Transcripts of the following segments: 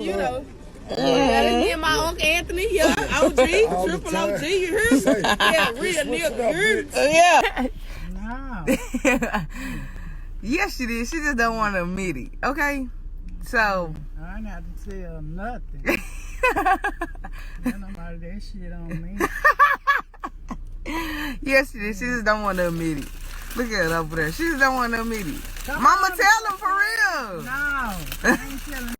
You know. Me and my Uncle Anthony here, OG, triple OG, you hear me? Yeah, real nigga, yeah. No. Yes, she did. She just don't want to admit it. Okay? So. I ain't have to tell nothing. Ain't nobody that shit on me. Yes, she did. She just don't want to admit it. Look at her over there. She just don't want to admit it. Mama, tell him for real. No, I ain't telling.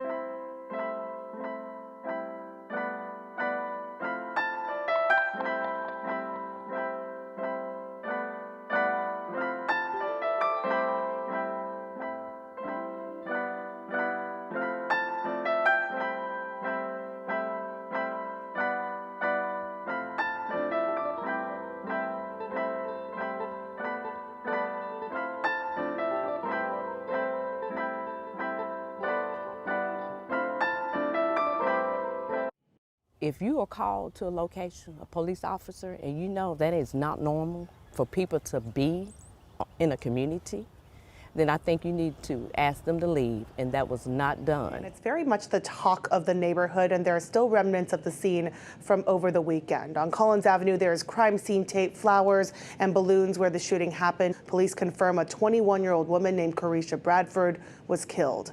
If you are called to a location, a police officer, and you know that is not normal for people to be in a community, then I think you need to ask them to leave, and that was not done. And it's very much the talk of the neighborhood, and there are still remnants of the scene from over the weekend. On Collins Avenue, there is crime scene tape, flowers, and balloons where the shooting happened. Police confirm a 21-year-old woman named Coriesha Bradford was killed.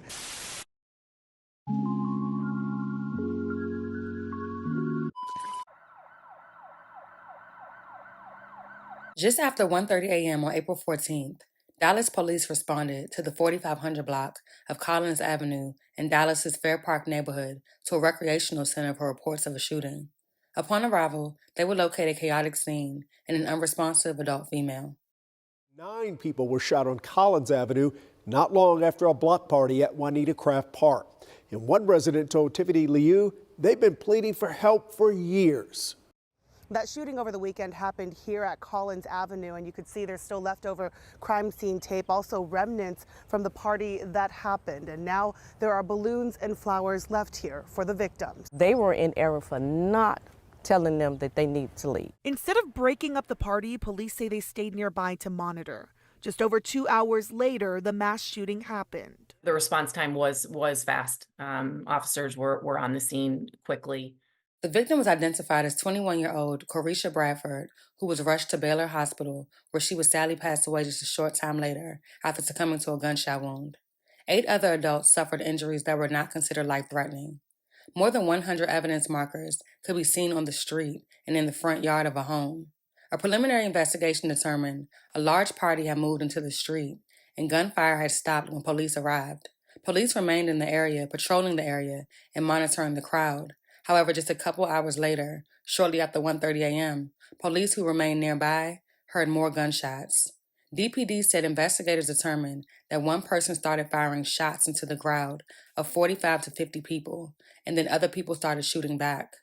Just after 1:30 a.m. on April 14th, Dallas police responded to the 4500 block of Collins Avenue in Dallas's Fair Park neighborhood to a recreational center for reports of a shooting. Upon arrival, they would locate a chaotic scene and an unresponsive adult female. 9 people were shot on Collins Avenue not long after a block party at Juanita Craft Park. And one resident told Tiffany Liu they've been pleading for help for years. That shooting over the weekend happened here at Collins Avenue, and you could see there's still leftover crime scene tape, also remnants from the party that happened. And now there are balloons and flowers left here for the victims. They were in error for not telling them that they need to leave. Instead of breaking up the party, police say they stayed nearby to monitor. Just over 2 hours later, the mass shooting happened. The response time was fast. Officers were on the scene quickly. The victim was identified as 21-year-old Coriesha Bradford, who was rushed to Baylor Hospital, where she was sadly passed away just a short time later after succumbing to a gunshot wound. 8 other adults suffered injuries that were not considered life-threatening. More than 100 evidence markers could be seen on the street and in the front yard of a home. A preliminary investigation determined a large party had moved into the street and gunfire had stopped when police arrived. Police remained in the area, patrolling the area and monitoring the crowd. However, just a couple hours later, shortly after 1:30 a.m., police who remained nearby heard more gunshots. DPD said investigators determined that one person started firing shots into the crowd of 45 to 50 people, and then other people started shooting back.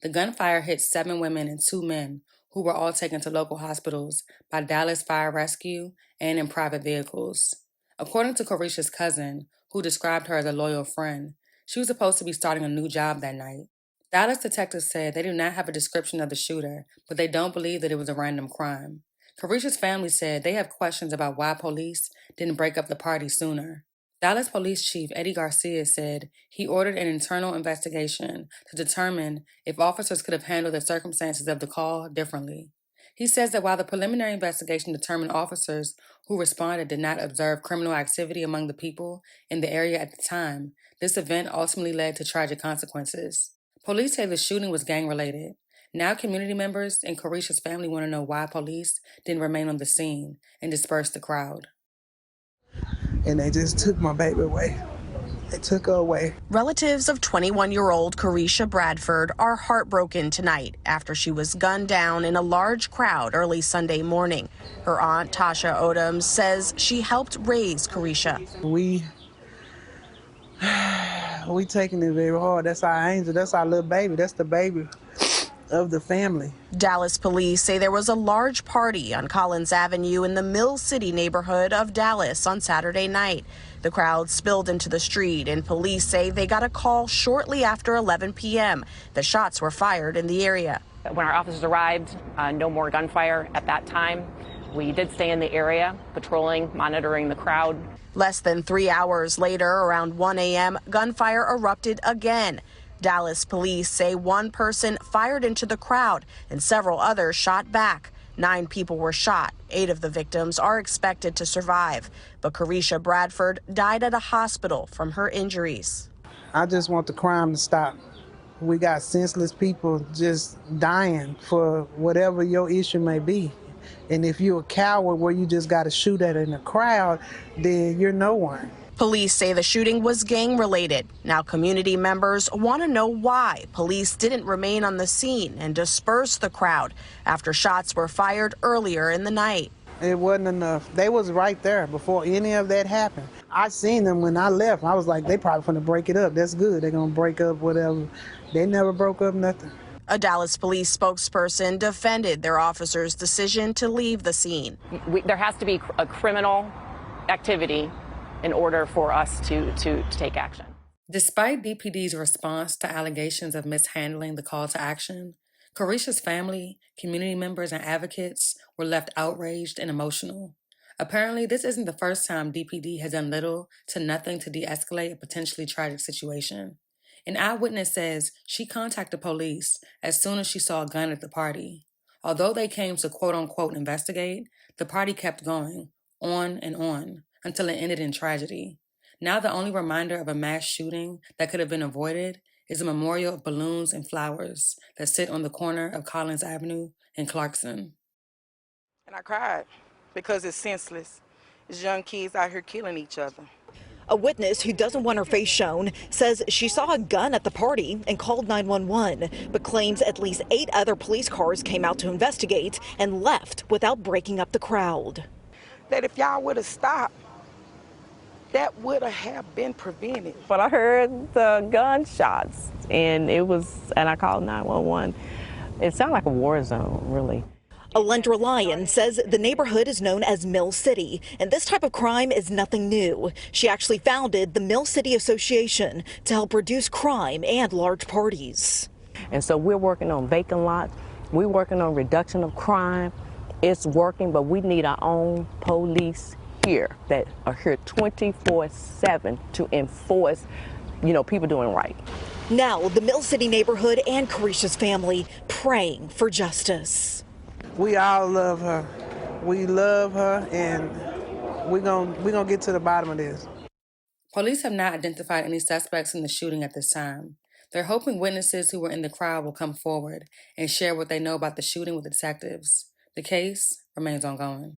The gunfire hit 7 women and 2 men, who were all taken to local hospitals by Dallas Fire Rescue and in private vehicles. According to Coriesha's cousin, who described her as a loyal friend, she was supposed to be starting a new job that night. Dallas detectives said they do not have a description of the shooter, but they don't believe that it was a random crime. Coriesha's family said they have questions about why police didn't break up the party sooner. Dallas Police Chief Eddie Garcia said he ordered an internal investigation to determine if officers could have handled the circumstances of the call differently. He says that while the preliminary investigation determined officers who responded did not observe criminal activity among the people in the area at the time, this event ultimately led to tragic consequences. Police say the shooting was gang-related. Now community members and Coriesha's family want to know why police didn't remain on the scene and disperse the crowd. And they just took my baby away. They took her away. Relatives of 21-year-old Coriesha Bradford are heartbroken tonight after she was gunned down in a large crowd early Sunday morning. Her aunt, Tasha Odom, says she helped raise Coriesha. We taking it very hard. That's our angel. That's our little baby. That's the baby of the family. Dallas police say there was a large party on Collins Avenue in the Mill City neighborhood of Dallas on Saturday night. The crowd spilled into the street, and police say they got a call shortly after 11 p.m. The shots were fired in the area. When our officers arrived, no more gunfire at that time. We did stay in the area, patrolling, monitoring the crowd. Less than 3 hours later, around 1 a.m., gunfire erupted again. Dallas police say one person fired into the crowd and several others shot back. 9 people were shot. 8 of the victims are expected to survive. But Coriesha Bradford died at a hospital from her injuries. I just want the crime to stop. We got senseless people just dying for whatever your issue may be. And if you're a coward where you just got to shoot at in a crowd, then you're no one. Police say the shooting was gang-related. Now community members want to know why police didn't remain on the scene and disperse the crowd after shots were fired earlier in the night. It wasn't enough. They was right there before any of that happened. I seen them when I left. I was like, they probably finna break it up. That's good. They're gonna break up whatever. They never broke up nothing. A Dallas police spokesperson defended their officer's decision to leave the scene. There has to be a criminal activity in order for us to take action. Despite DPD's response to allegations of mishandling the call to action, Coriesha's family, community members, and advocates were left outraged and emotional. Apparently, this isn't the first time DPD has done little to nothing to de-escalate a potentially tragic situation. An eyewitness says she contacted police as soon as she saw a gun at the party. Although they came to quote-unquote investigate, the party kept going, on and on, until it ended in tragedy. Now the only reminder of a mass shooting that could have been avoided is a memorial of balloons and flowers that sit on the corner of Collins Avenue in Clarkson. And I cried because it's senseless. It's young kids out here killing each other. A witness who doesn't want her face shown says she saw a gun at the party and called 911, but claims at least 8 other police cars came out to investigate and left without breaking up the crowd. That if y'all would have stopped, that would have been prevented. But I heard the gunshots and I called 911. It sounded like a war zone, really. Alendra Lyon says the neighborhood is known as Mill City, and this type of crime is nothing new. She actually founded the Mill City Association to help reduce crime and large parties. And so we're working on vacant lots. We're working on reduction of crime. It's working, but we need our own police here that are here 24/7 to enforce, people doing right. Now, the Mill City neighborhood and Coriesha's family praying for justice. We all love her. We love her, and we're gonna get to the bottom of this. Police have not identified any suspects in the shooting at this time. They're hoping witnesses who were in the crowd will come forward and share what they know about the shooting with detectives. The case remains ongoing.